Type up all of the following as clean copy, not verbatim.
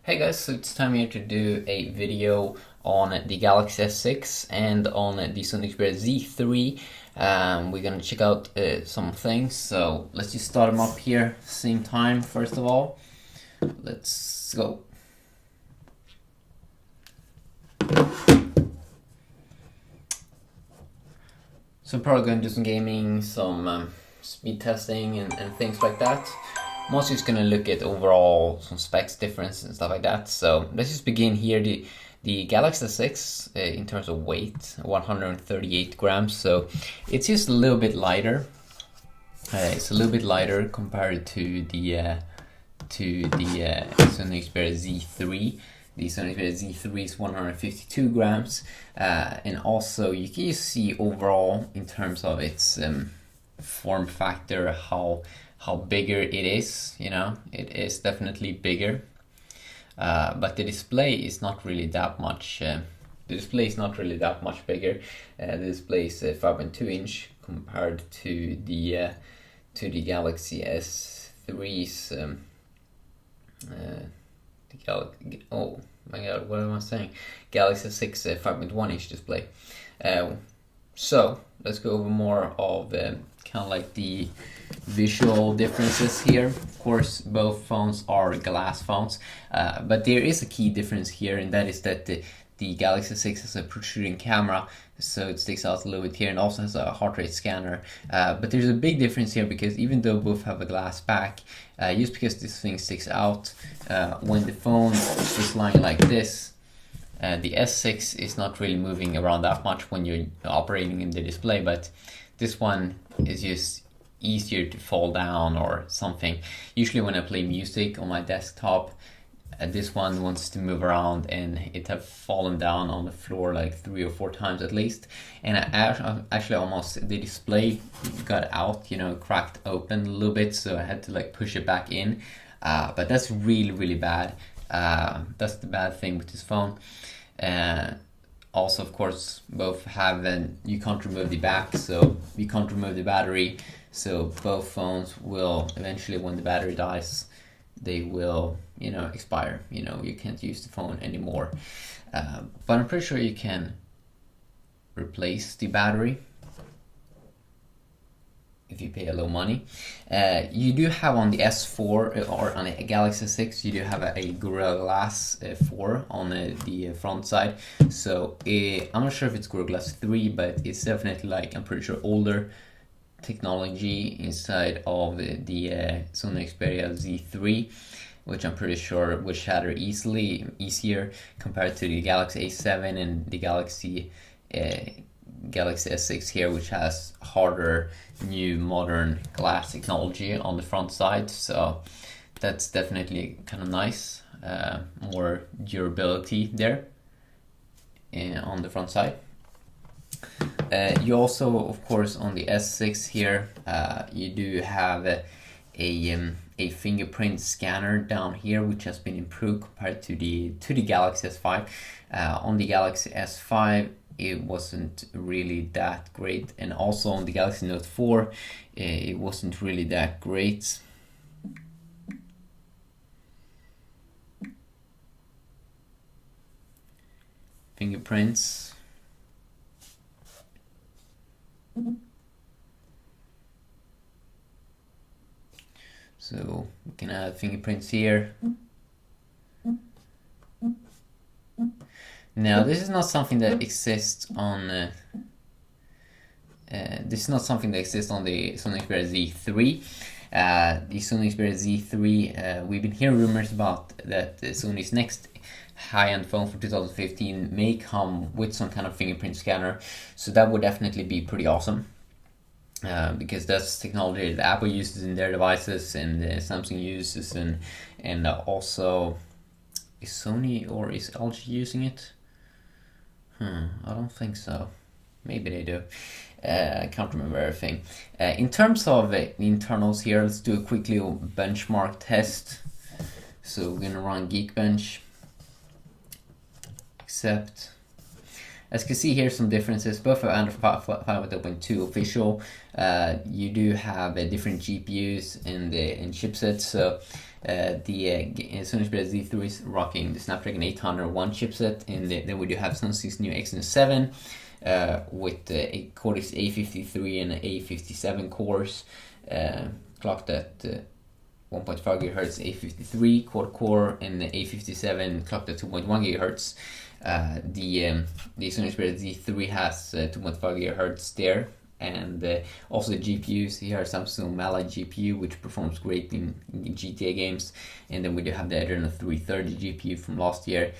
Hey guys, so it's time here to do a video on the Galaxy S6 and on the Sony Xperia Z3. We're gonna check out some things, so let's just start them up here same time. First of all, let's go. So I'm probably gonna do some gaming, some speed testing and things like that. I'm also just gonna look at overall some specs difference and stuff like that. So let's just begin here. The Galaxy S6 in terms of weight, 138 grams. So it's just a little bit lighter. It's a little bit lighter compared to the Sony Xperia Z3. The Sony Xperia Z3 is 152 grams, and also you can just see overall in terms of its form factor how bigger it is. You know, it is definitely bigger, but the display is not really that much. The display is not really that much bigger. The display is 5.2 inch compared to the Galaxy S3's. Oh my god, what am I saying? Galaxy S6 5.1 inch display. So let's go over more of kind of like the visual differences here. Of course, both phones are glass phones, but there is a key difference here, and that is that the Galaxy S6 has a protruding camera, so it sticks out a little bit here, and also has a heart rate scanner. But there's a big difference here because even though both have a glass back, just because this thing sticks out, when the phone is lying like this, the S6 is not really moving around that much when you're operating in the display, but this one is just easier to fall down or something. Usually when I play music on my desktop, this one wants to move around, and it have fallen down on the floor like 3 or 4 times at least. And I actually almost, the display got out, you know, cracked open a little bit, so I had to like push it back in. But that's really bad. That's the bad thing with this phone. Also, of course, both have you can't remove the back, so you can't remove the battery. So both phones will eventually, when the battery dies, they will, you know, expire. You know, you can't use the phone anymore. But I'm pretty sure you can replace the battery if you pay a little money. You do have on the S4 or on the Galaxy S6, you do have a Gorilla Glass 4 on the front side. So I'm not sure if it's Gorilla Glass 3, but it's definitely, like, I'm pretty sure older technology inside of the Sony Xperia Z3, which I'm pretty sure will shatter easier compared to the Galaxy A7 and the Galaxy S6 here, which has harder, new, modern glass technology on the front side. So that's definitely kind of nice. More durability there on the front side. You also, of course, on the S6 here, you do have a fingerprint scanner down here, which has been improved compared to the Galaxy S5. On the Galaxy S5, it wasn't really that great, and also on the Galaxy Note 4, it wasn't really that great. Fingerprints. So we can add fingerprints here. Now this is not something that exists on the Sony Xperia Z3. The Sony Xperia Z3, we've been hearing rumors about that Sony's next high-end phone for 2015 may come with some kind of fingerprint scanner, so that would definitely be pretty awesome. Because that's technology that Apple uses in their devices, and Samsung uses, and also is Sony or is LG using it? I don't think so. Maybe they do. I can't remember everything. In terms of the internals here, let's do a quick little benchmark test. So we're gonna run Geekbench. Accept. As you can see here, some differences. Both are Android 5.0.2 official. You do have different GPUs and chipsets. So Sony Xperia Z3 is rocking the Snapdragon 801 chipset, and then we do have Sony's new Exynos 7 with a Cortex A53 and A57 cores, clocked at 1.5 GHz A53 quad core, and the A57 clocked at 2.1 GHz. The Sony Xperia Z3 has 2.5 GHz there. And also the GPUs, here are Samsung Mali GPU, which performs great in GTA games, and then we do have the Adreno 330 GPU from last year.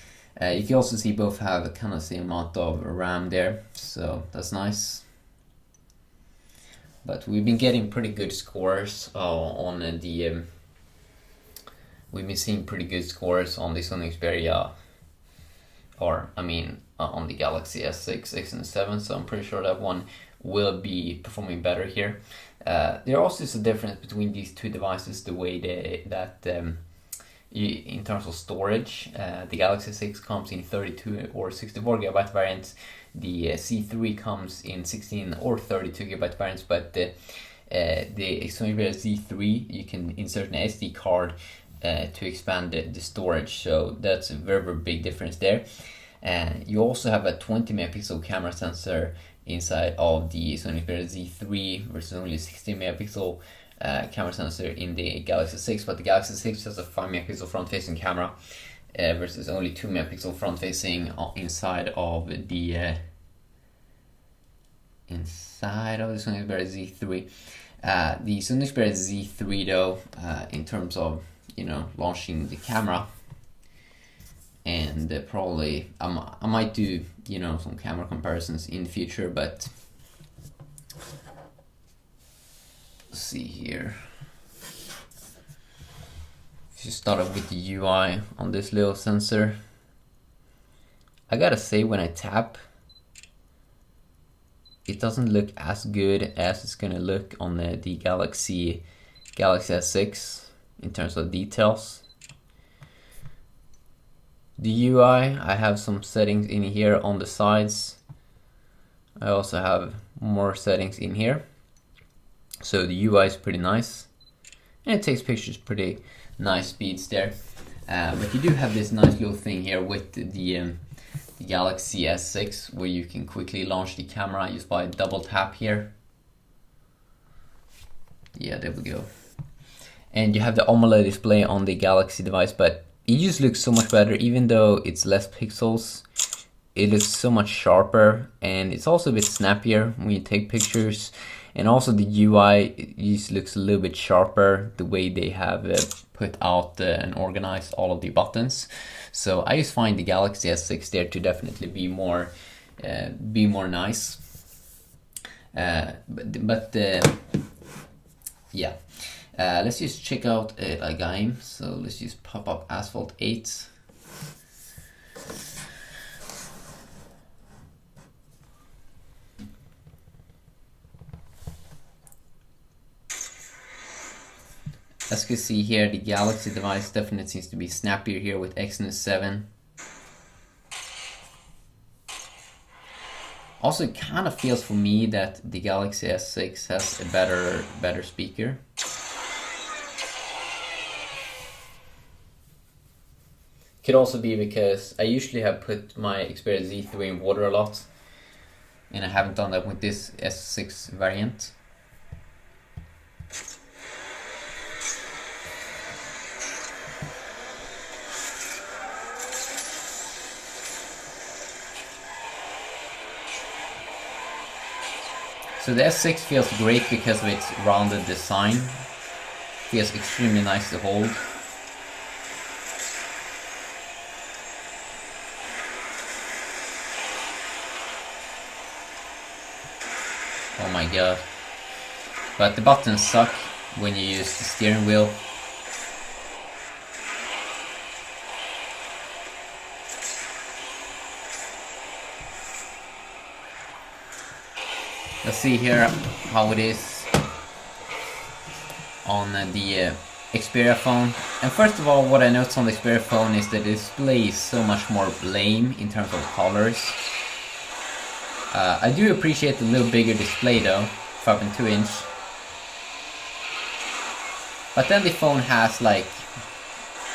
You can also see both have kind of the same amount of RAM there, so that's nice. But we've been getting pretty good scores on the we've been seeing pretty good scores on the Sony Xperia, or I mean on the Galaxy S6, Exynos 7, so I'm pretty sure that one will be performing better here. There also is a difference between these two devices, the way in terms of storage. The Galaxy 6 comes in 32 or 64 GB variants. The C3 comes in 16 or 32 GB variants, but the Sony Xperia Z3, you can insert an SD card to expand the storage, so that's a very, very big difference there. And you also have a 20 megapixel camera sensor inside of the Sony Xperia Z3 versus only 16 megapixel camera sensor in the Galaxy 6, but the Galaxy 6 has a 5 megapixel front-facing camera versus only 2 megapixel front-facing inside of the Sony Xperia Z3. The Sony Xperia Z3 though, in terms of launching the camera, and probably I might do some camera comparisons in the future, but let's see here. Just started with the UI on this little sensor. I gotta say, when I tap, it doesn't look as good as it's gonna look on the Galaxy S6 in terms of details. The UI, I have some settings in here on the sides. I also have more settings in here. So the UI is pretty nice, and it takes pictures pretty nice speeds there. But you do have this nice little thing here with the Galaxy S6, where you can quickly launch the camera just by a double tap here. Yeah, there we go. And you have the AMOLED display on the Galaxy device, but it just looks so much better. Even though it's less pixels, it looks so much sharper, and it's also a bit snappier when you take pictures. And also the UI, it just looks a little bit sharper, the way they have put out and organized all of the buttons. So I just find the Galaxy S6 there to definitely be more nice. Yeah. Let's just check out a game. So let's just pop up Asphalt 8. As you can see here, the Galaxy device definitely seems to be snappier here with Exynos 7. Also, it kind of feels for me that the Galaxy S6 has a better speaker. Could also be because I usually have put my Xperia Z3 in water a lot, and I haven't done that with this S6 variant. So the S6 feels great because of its rounded design. Feels extremely nice to hold. Oh my god. But the buttons suck when you use the steering wheel. Let's see here how it is on the Xperia phone. And first of all, what I noticed on the Xperia phone is that the display is so much more lame in terms of colors. I do appreciate the little bigger display though, 5.2 inch. But then the phone has like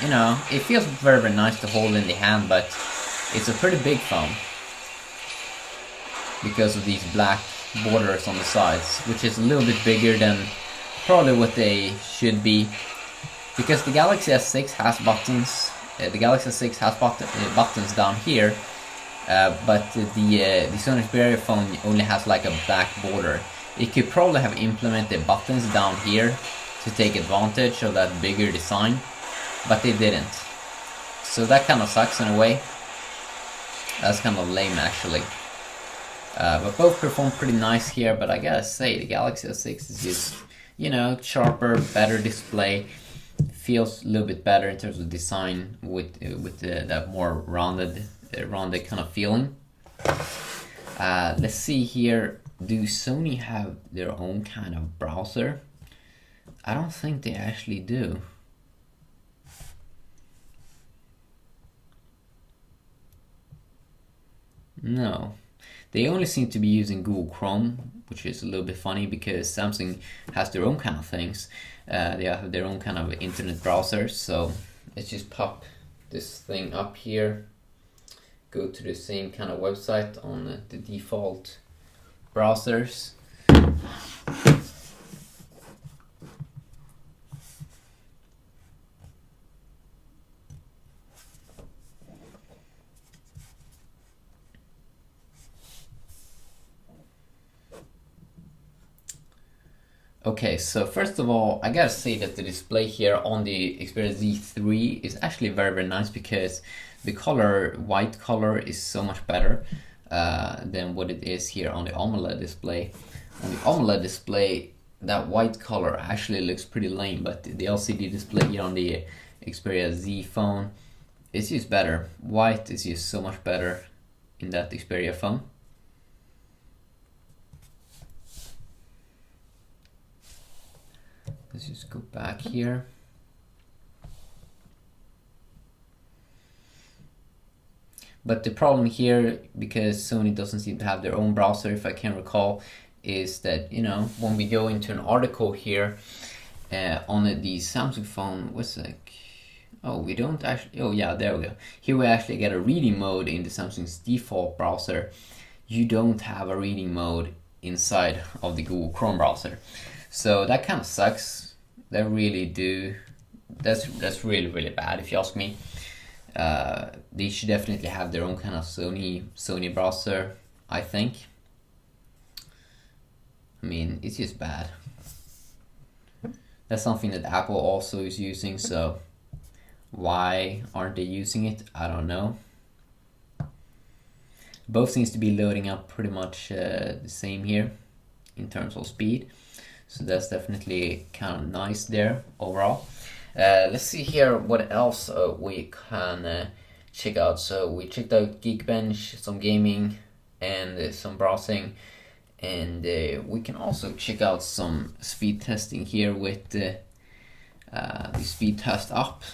you know, it feels very, very nice to hold in the hand, but it's a pretty big phone because of these black borders on the sides, which is a little bit bigger than probably what they should be, because the Galaxy S6 has buttons. The Galaxy S6 has buttons down here, but the Sony Xperia phone only has like a black border. It could probably have implemented buttons down here to take advantage of that bigger design, but they didn't. So that kind of sucks in a way. That's kind of lame actually. But both perform pretty nice here, but I gotta say the Galaxy S6 is just, you know, sharper, better display, feels a little bit better in terms of design with that more rounded kind of feeling. Let's see here. Do Sony have their own kind of browser? I don't think they actually do. No. They only seem to be using Google Chrome, which is a little bit funny because Samsung has their own kind of things. They have their own kind of internet browsers. So let's just pop this thing up here. Go to the same kind of website on the default browsers. Okay, so first of all, I gotta say that the display here on the Xperia Z3 is actually very, very nice because the color, white color, is so much better than what it is here on the AMOLED display. On the AMOLED display, that white color actually looks pretty lame, but the LCD display here on the Xperia Z phone is just better. White is just so much better in that Xperia phone. Let's just go back here. But the problem here, because Sony doesn't seem to have their own browser, if I can recall, is that, you know, when we go into an article here on the Samsung phone, what's like, oh, we don't actually, oh yeah, there we go. Here we actually get a reading mode in the Samsung's default browser. You don't have a reading mode inside of the Google Chrome browser. So that kind of sucks. They really do. That's really, really bad if you ask me. They should definitely have their own kind of Sony browser, I think. I mean, it's just bad. That's something that Apple also is using, so why aren't they using it? I don't know. Both seems to be loading up pretty much the same here in terms of speed. So that's definitely kind of nice there overall. Let's see here what else we can check out. So we checked out Geekbench, some gaming, and some browsing. And we can also check out some speed testing here with the speed test up.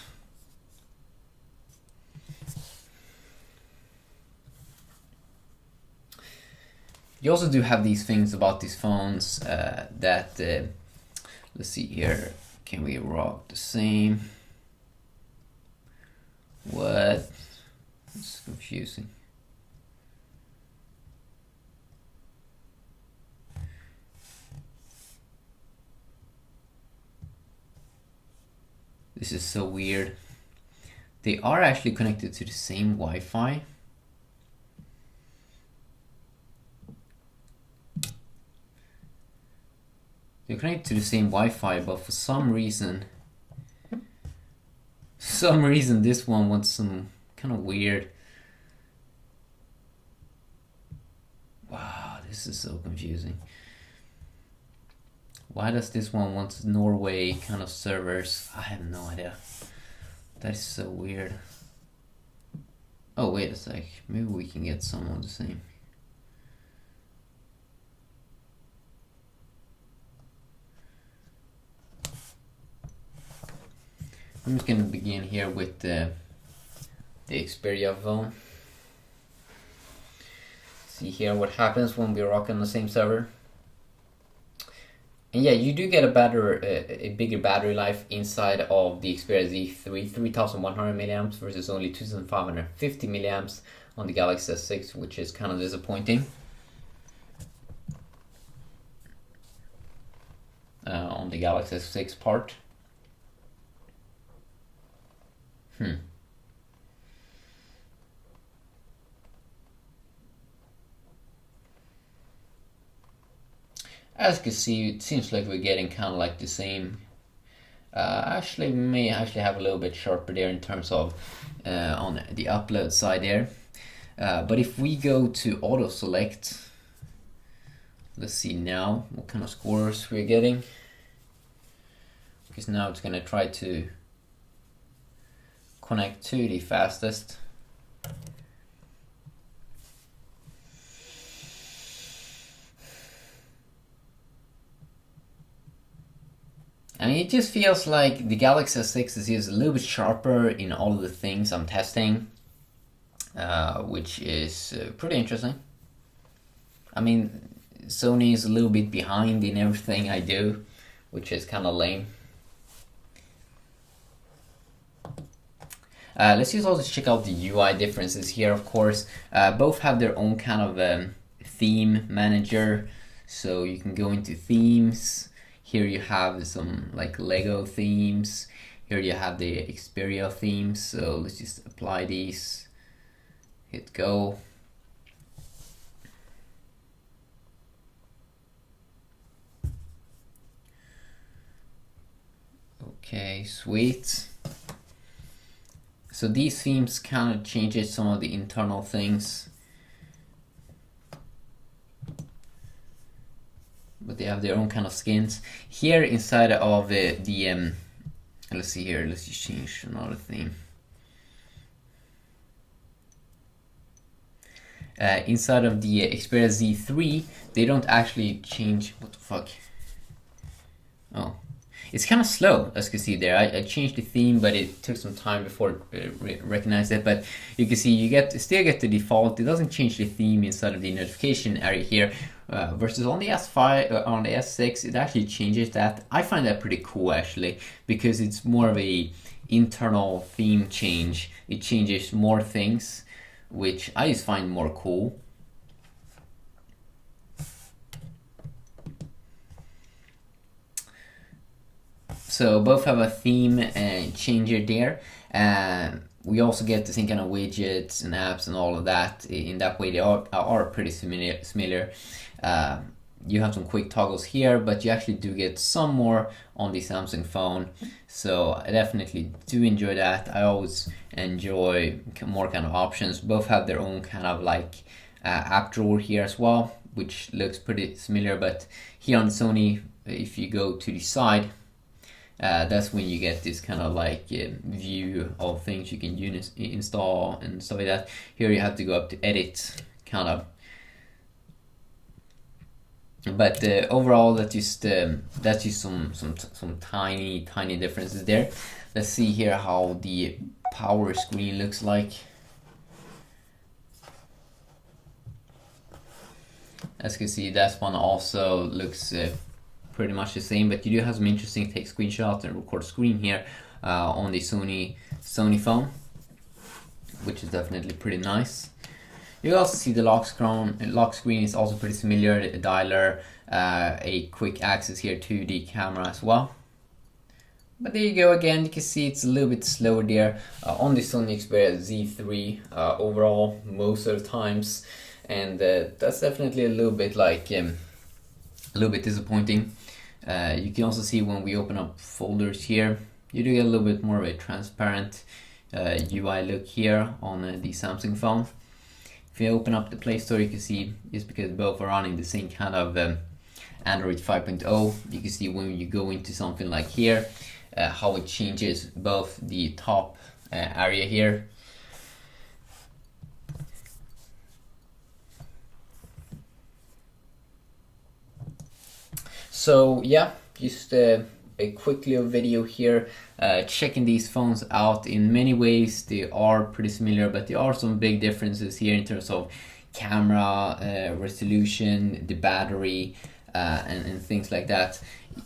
You also do have these things about these phones that, let's see here, can we rock the same? What? It's confusing. This is so weird. They are actually connected to the same Wi-Fi. They're connected to the same Wi-Fi, but for some reason this one wants some kind of weird. Wow, this is so confusing. Why does this one want Norway kind of servers? I have no idea. That is so weird. Oh, wait a sec. Maybe we can get some of the same. I'm just going to begin here with the Xperia phone. See here what happens when we rock on the same server. And yeah, you do get a bigger battery life inside of the Xperia Z3, 3100 milliamps versus only 2550 milliamps on the Galaxy S6, which is kind of disappointing. On the Galaxy S6 part. As you can see, it seems like we're getting kind of like the same. Actually, may actually have a little bit sharper there in terms of on the upload side there. But if we go to auto select, let's see now what kind of scores we're getting. Because now it's gonna try to connect to the fastest. I mean, it just feels like the Galaxy S6 is a little bit sharper in all of the things I'm testing, which is pretty interesting. I mean, Sony is a little bit behind in everything I do, which is kind of lame. Let's just also check out the UI differences here, of course. Both have their own kind of theme manager, so you can go into themes. Here you have some like Lego themes. Here you have the Xperia themes. So let's just apply these. Hit go. Okay, sweet. So these themes kind of changes some of the internal things. But they have their own kind of skins. Here inside of the let's see here, let's just change another theme. Inside of the Xperia Z3, they don't actually change, what the fuck? Oh, it's kind of slow, as you can see there. I changed the theme, but it took some time before it recognized it. But you can see you still get the default. It doesn't change the theme inside of the notification area here. Versus on the S5, on the S6, it actually changes that. I find that pretty cool actually, because it's more of a internal theme change. It changes more things, which I just find more cool. So both have a theme changer there. We also get the same kind of widgets and apps and all of that. In that way, they are pretty similar. You have some quick toggles here, but you actually do get some more on the Samsung phone. So I definitely do enjoy that. I always enjoy more kind of options. Both have their own kind of like app drawer here as well, which looks pretty similar. But here on Sony, if you go to the side, that's when you get this kind of like view of things you can install and stuff like that. Here you have to go up to edit, kind of. But overall, that's just some tiny differences there. Let's see here how the power screen looks like. As you can see, that one also looks pretty much the same, but you do have some interesting take screenshots and record screen here on the Sony phone, which is definitely pretty nice. You also see the lock screen is also pretty similar, the dialer, a quick access here to the camera as well. But there you go again, you can see it's a little bit slower there on the Sony Xperia Z3 overall most of the times, and that's definitely a little bit like a little bit disappointing. You can also see when we open up folders here, you do get a little bit more of a transparent UI look here on the Samsung phone. If you open up the Play Store, you can see it's because both are running the same kind of Android 5.0. You can see when you go into something like here, how it changes both the top area here. So yeah, just a quick little video here, checking these phones out. In many ways they are pretty similar, but there are some big differences here in terms of camera resolution, the battery, and things like that.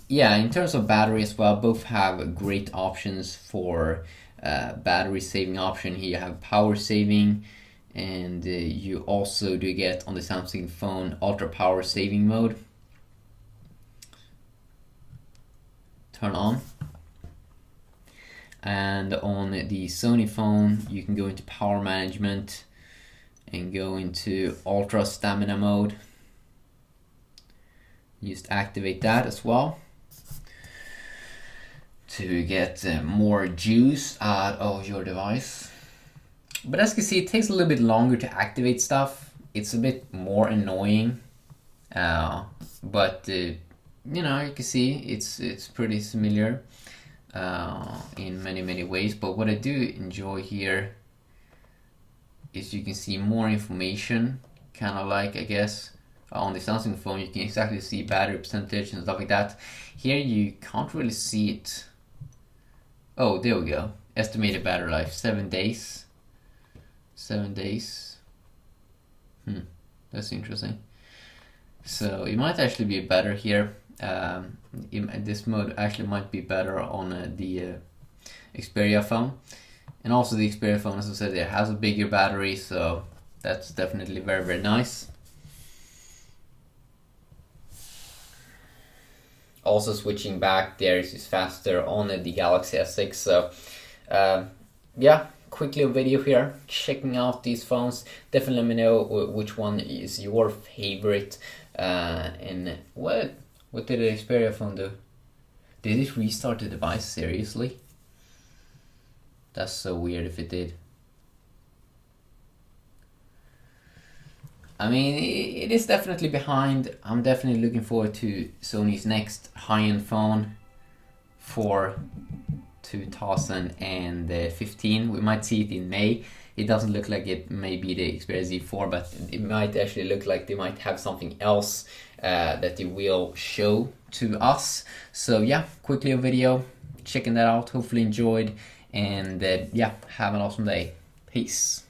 Yeah, in terms of battery as well, both have great options for battery saving option. Here you have power saving, and you also do get on the Samsung phone ultra power saving mode. Turn on. And on the Sony phone, you can go into power management and go into ultra stamina mode. Just activate that as well to get more juice out of your device. But as you can see, it takes a little bit longer to activate stuff. It's a bit more annoying, but you know, you can see it's pretty similar in many ways. But what I do enjoy here is you can see more information, kind of like, I guess, on the Samsung phone you can exactly see battery percentage and stuff like that. Here you can't really see it. Oh, there we go. Estimated battery life, 7 days. 7 days. That's interesting. So it might actually be better here. This mode actually might be better on the Xperia phone. And also the Xperia phone, as I said, it has a bigger battery, so that's definitely very nice. Also switching back there is faster on the Galaxy S6. So yeah, quick little video here checking out these phones. Definitely let me know which one is your favorite, and what did the Xperia phone do? Did it restart the device? Seriously? That's so weird if it did. I mean, it is definitely behind. I'm definitely looking forward to Sony's next high-end phone for 2015. We might see it in May. It doesn't look like it may be the Xperia Z4, but it might actually look like they might have something else that they will show to us. So yeah, quick little video, checking that out. Hopefully enjoyed, and yeah, have an awesome day. Peace.